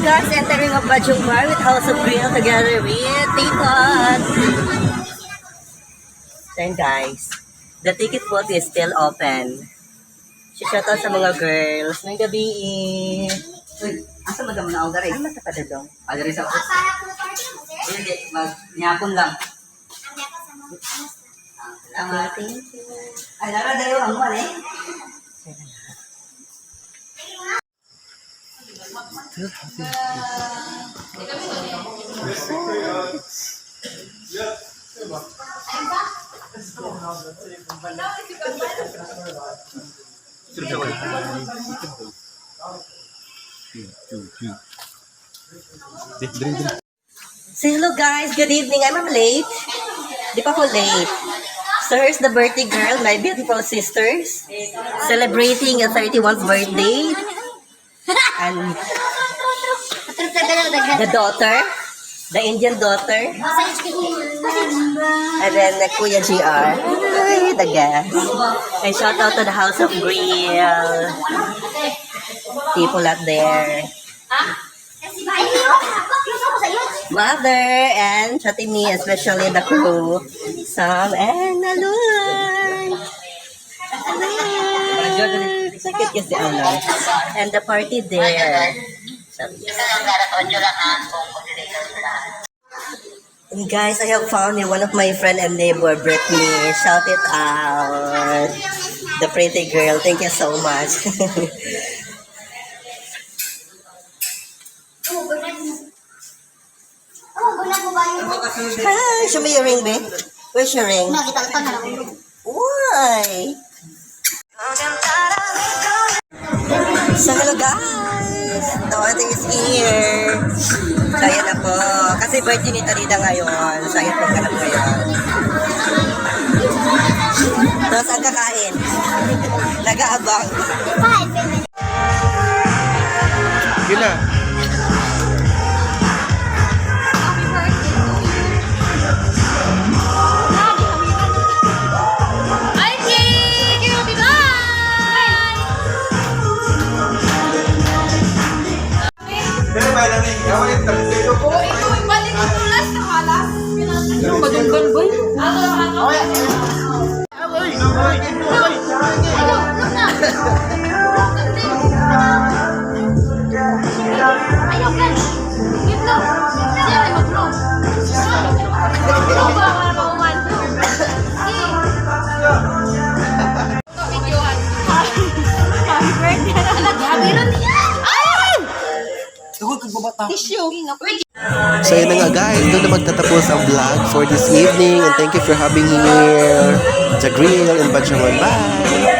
guys, entering of Bajong Bar with House of Grill together with Tikot. Then guys, the ticket booth is still open. Shout out sa mga girls. May gabi Uy, asa madam na ako garay? Ano sa padadong? Garay sa ako. Hindi, mag-nyapon lang. Salamat. Thank you. Ay, naradayo ang mo eh. Say hello guys, good evening. I'm late. Di pa ako late. So here's the birthday girl, my beautiful sisters, celebrating a 31st birthday. And the daughter, the Indian daughter. And then the Kuya GR. Ay, the guest. And shout out to the House of Grill. People out there. Mother and Chatini, especially the crew. Sam and Alun. Sakit kasi Alun. And the party there. And guys, I have found one of my friend and neighbor, Brittany. Shout it out. The pretty girl. Thank you so much. Hi, show me your ring, babe. Where's your ring? Why? So, hello guys! The wedding is here. So, ayan na po. Kasi birthday ni Tarida ngayon. So, ayan po ganap ngayon. Tapos, ang kakain. Nag-aabang. Yun na. So yun na nga guys, doon na magtatapos ang vlog for this evening, and thank you for having me here, The Grill in Bajong. Bye!